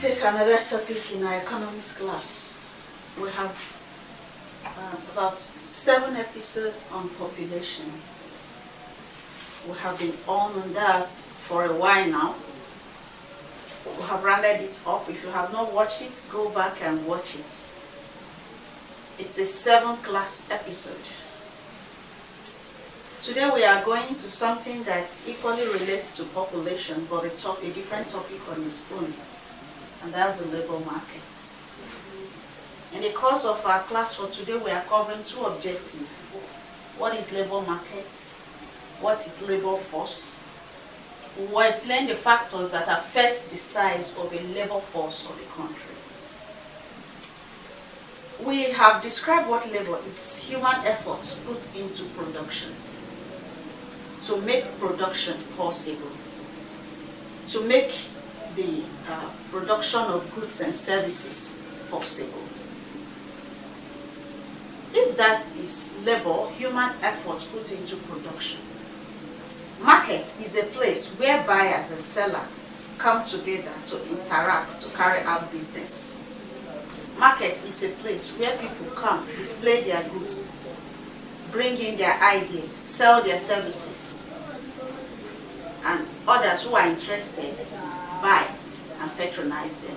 take another topic in our economics class. We have about 7 episodes on population. We have been on that for a while now. We have rounded it up. If you have not watched it, go back and watch it. It's a 7-class episode. Today we are going to something that equally relates to population, but a different topic on its own, and that's the labor market. In the course of our class for today, we are covering 2 objectives. What is labor market? What is labor force? We will explain the factors that affect the size of a labor force of a country. We have described what labor is: human efforts put into production to make production possible, to make the production of goods and services possible. If that is labor, human effort put into production. Market is a place where buyers and sellers come together to interact, to carry out business. Market is a place where people come, display their goods, bring in their ideas, sell their services, and others who are interested buy and patronize them.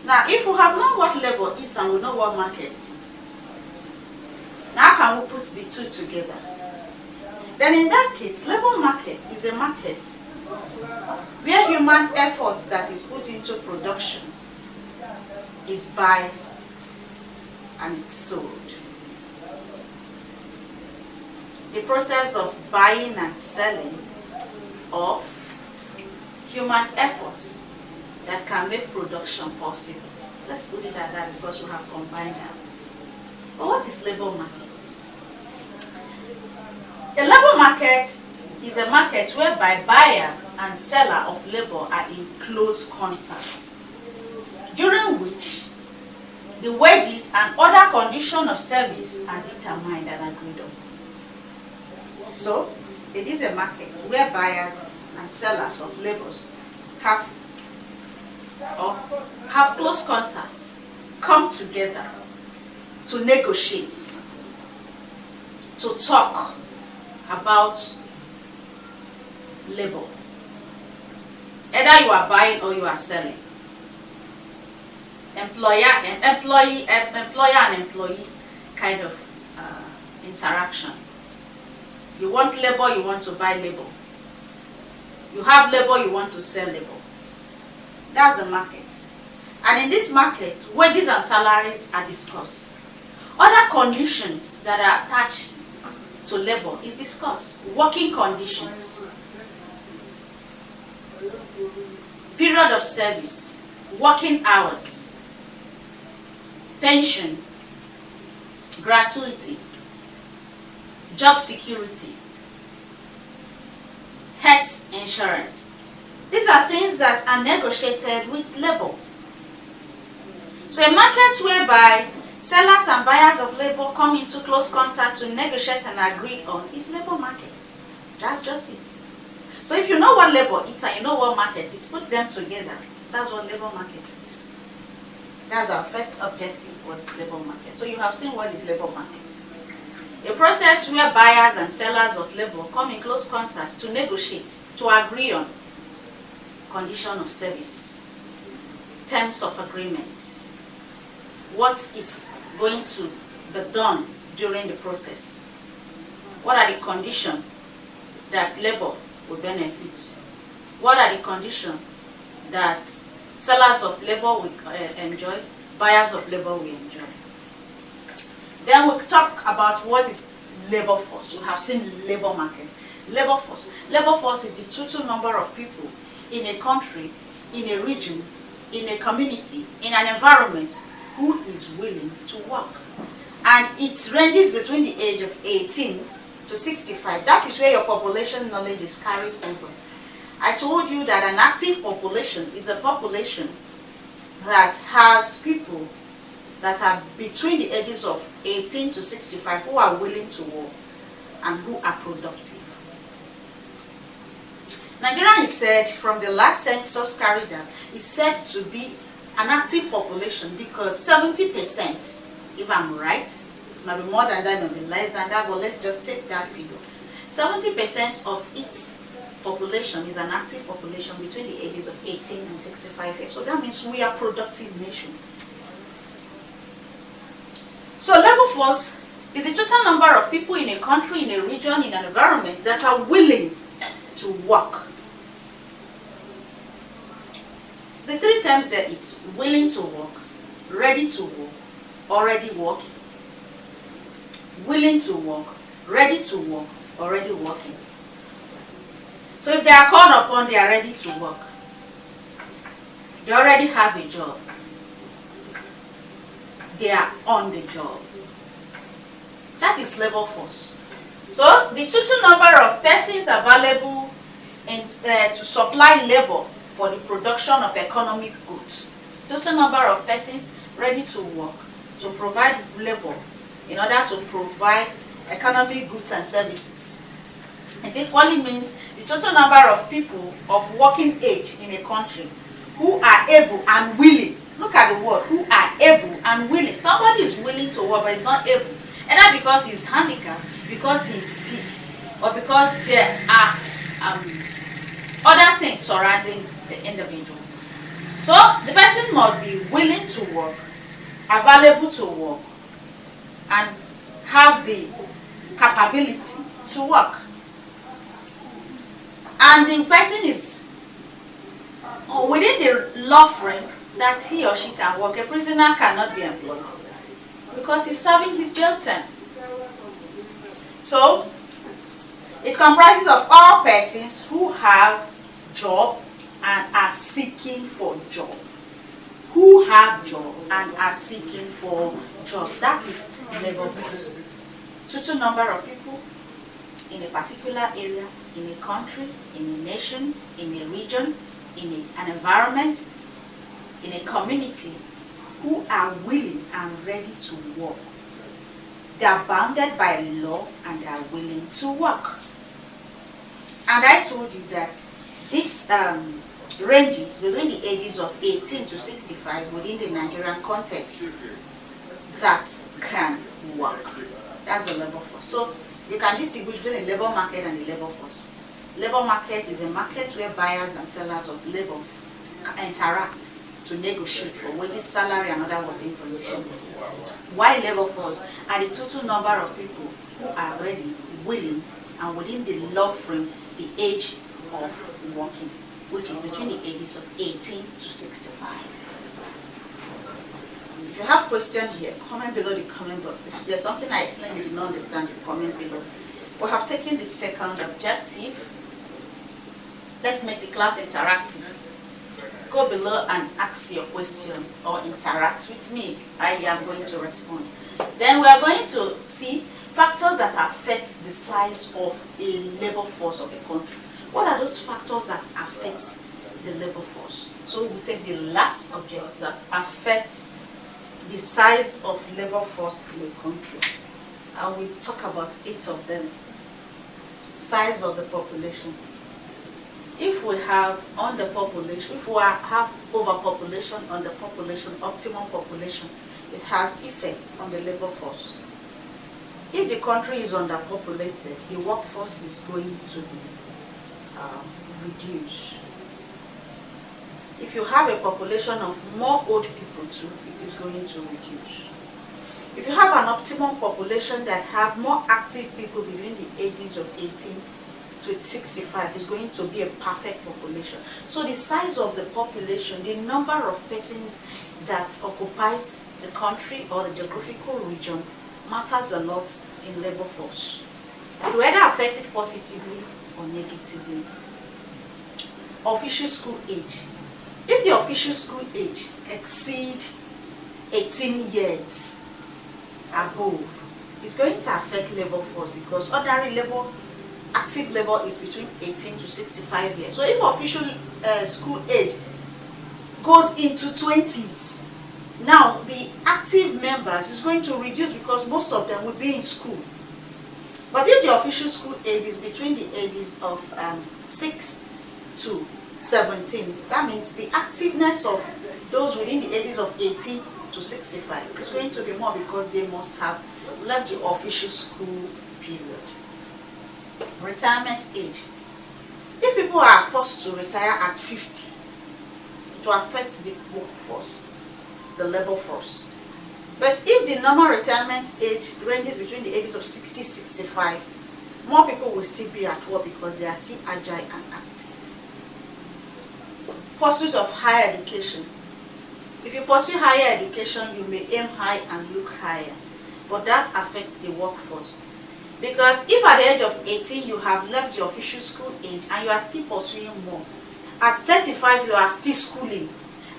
Now, if we have known what labor is and we know what market is, now can we put the 2 together? Then in that case, labor market is a market where human effort that is put into production is buy and it's sold. The process of buying and selling of human efforts that can make production possible. Let's put it at that because we have combined that. But what is labor market? A labor market is a market whereby buyer and seller of labor are in close contact, during which the wages and other conditions of service are determined and agreed on. So, it is a market where buyers and sellers of labors have close contacts, come together to negotiate, to talk about labor. Either you are buying or you are selling. Employer and employee kind of interaction. You want labor, you want to buy labor. You have labor, you want to sell labor. That's the market. And in this market, wages and salaries are discussed. Other conditions that are attached to labor is discussed. Working conditions, period of service, working hours, pension, gratuity, job security, health insurance. These are things that are negotiated with labor. So a market whereby sellers and buyers of labor come into close contact to negotiate and agree on is labor market. That's just it. So if you know what labor is and you know what market is, put them together. That's what labor market is. That's our first objective, what is labor market. So you have seen what is labor market. A process where buyers and sellers of labor come in close contact to negotiate, to agree on condition of service, terms of agreements, what is going to be done during the process, what are the conditions that labor will benefit, what are the conditions that sellers of labor will enjoy, buyers of labor will enjoy. Then we'll talk about what is labor force. We have seen labor market. Labor force. Labor force is the total number of people in a country, in a region, in a community, in an environment who is willing to work. And it ranges between the age of 18 to 65. That is where your population knowledge is carried over. I told you that an active population is a population that has people that are between the ages of 18 to 65 who are willing to work and who are productive. Nigeria is said, from the last census carried out, is said to be an active population because 70%, if I'm right, it might be more than that, it might be less than that, but let's just take that figure. 70% of its population is an active population between the ages of 18 and 65 years. So that means we are a productive nation. So labor force is the total number of people in a country, in a region, in an environment that are willing to work. The three terms there, it's willing to work, ready to work, already working. Willing to work, ready to work, already working. So if they are called upon, they are ready to work. They already have a job. They are on the job. That is labor force. So the total number of persons available to supply labor for the production of economic goods. Total number of persons ready to work, to provide labor in order to provide economic goods and services. It equally means the total number of people of working age in a country who are able and willing. Look at the word, who are able and willing. Somebody is willing to work but is not able. Either because he's handicapped, because he's sick, or because there are other things surrounding the individual. So the person must be willing to work, available to work, and have the capability to work. And the person is within the law frame that he or she can work. A prisoner cannot be employed because he's serving his jail term. So it comprises of all persons who have job and are seeking for job. Who have job and are seeking for job. That is labor force. Total number of people in a particular area, in a country, in a nation, in a region, in an environment, in a community, who are willing and ready to work. They are bounded by law and they are willing to work. And I told you that this ranges between the ages of 18 to 65 within the Nigerian context that can work. That's the labor force. So you can distinguish between the labor market and the labor force. Labor market is a market where buyers and sellers of labor interact to negotiate for wages, salary, and other work information. Why labor force are the total number of people who are ready, willing, and within the law frame, the age of working, which is between the ages of 18 to 65. If you have questions here, comment below the comment box. If there's something I explained you did not understand, you comment below. We have taken the second objective. Let's make the class interactive. Go below and ask your question or interact with me. I am going to respond. Then we are going to see factors that affect the size of a labor force of a country. What are those factors that affect the labor force? So we take the last object that affects the size of labor force in a country. And we talk about 8 of them. Size of the population. If we have underpopulation, if we have overpopulation, underpopulation, optimum population, it has effects on the labor force. If the country is underpopulated, the workforce is going to be reduced. If you have a population of more old people too, it is going to reduce. If you have an optimum population that have more active people between the ages of 18 to 65, is going to be a perfect population. So the size of the population, the number of persons that occupies the country or the geographical region matters a lot in labor force. It will either affect it positively or negatively. Official school age. If the official school age exceed 18 years above, it's going to affect labor force because ordinary labor, active labor is between 18 to 65 years. So if official school age goes into 20s, now the active members is going to reduce because most of them will be in school. But if the official school age is between the ages of 6 to 17. That means the activeness of those within the ages of 18 to 65 is going to be more because they must have left the official school period. Retirement age. If people are forced to retire at 50, it will affect the workforce, the labor force. But if the normal retirement age ranges between the ages of 60 65, more people will still be at work because they are still agile and active. Pursuit of higher education. If you pursue higher education, you may aim high and look higher, but that affects the workforce. Because if at the age of 18 you have left the official school age and you are still pursuing more, at 35 you are still schooling,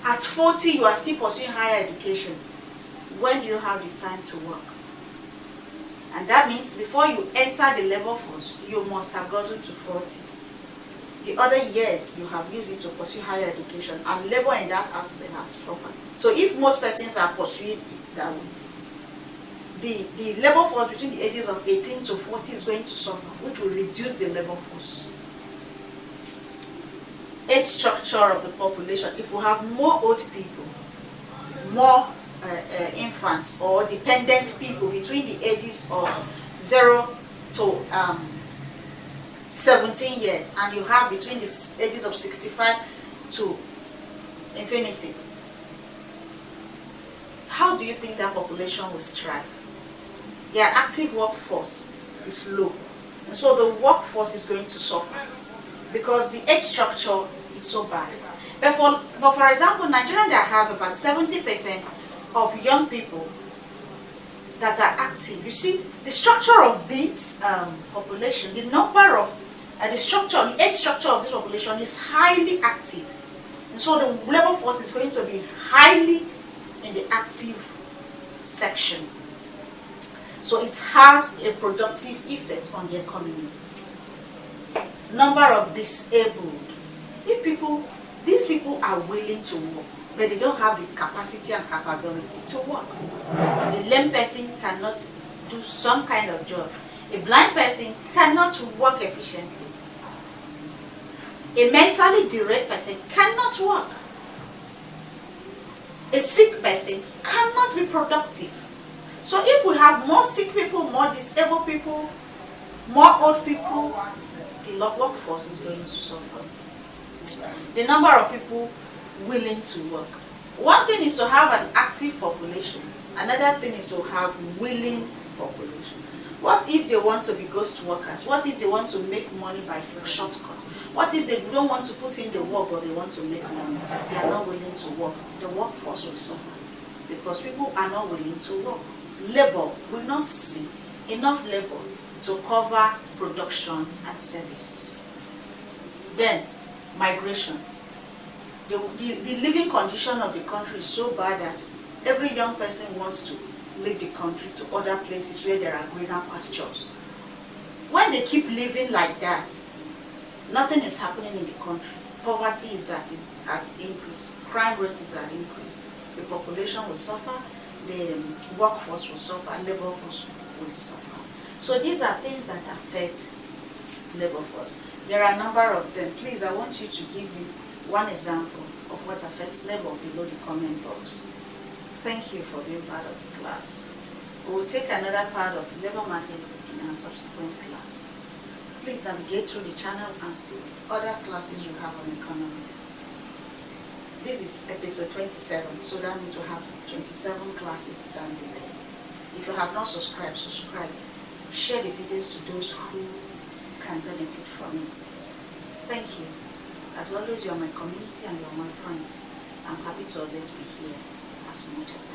at 40 you are still pursuing higher education, when do you have the time to work? And that means before you enter the labor force, you must have gotten to 40. The other years you have used it to pursue higher education, and labor in that aspect has suffered. So if most persons are pursuing it that way, the labor force between the ages of 18 to 40 is going to suffer, which will reduce the labor force. Age structure of the population. If we have more old people, more infants or dependent people between the ages of 0 to 17 years, and you have between the ages of 65 to infinity, how do you think that population will strive? Their active workforce is low, and so the workforce is going to suffer because the age structure is so bad. But for example, Nigeria, they have about 70% of young people that are active. You see, the structure of this population, the number of the structure, the age structure of this population is highly active, and so the labor force is going to be highly in the active section. So it has a productive effect on the economy. Number of disabled. These people are willing to work, but they don't have the capacity and capability to work. A lame person cannot do some kind of job. A blind person cannot work efficiently. A mentally derailed person cannot work. A sick person cannot be productive. So if we have more sick people, more disabled people, more old people, the workforce is going to suffer. The number of people willing to work. One thing is to have an active population. Another thing is to have willing population. What if they want to be ghost workers? What if they want to make money by shortcuts? What if they don't want to put in the work but they want to make money? They are not willing to work. The workforce will suffer because people are not willing to work. Labor will not see enough labor to cover production and services. Then, migration. The living condition of the country is so bad that every young person wants to leave the country to other places where there are greener pastures. When they keep living like that, nothing is happening in the country. Poverty is at increase. Crime rate is at increase. The population will suffer. The workforce will suffer. Labor force will suffer. So these are things that affect labor force. There are a number of them. Please, I want you to give me one example of what affects labor below the comment box. Thank you for being part of the class. We will take another part of labor market in our subsequent class. Please navigate through the channel and see other classes you have on economics. This is episode 27, so that means we have 27 classes down the line. If you have not subscribed, subscribe. Share the videos to those who can benefit from it. Thank you. As always, you are my community and you are my friends. I'm happy to always be here as much as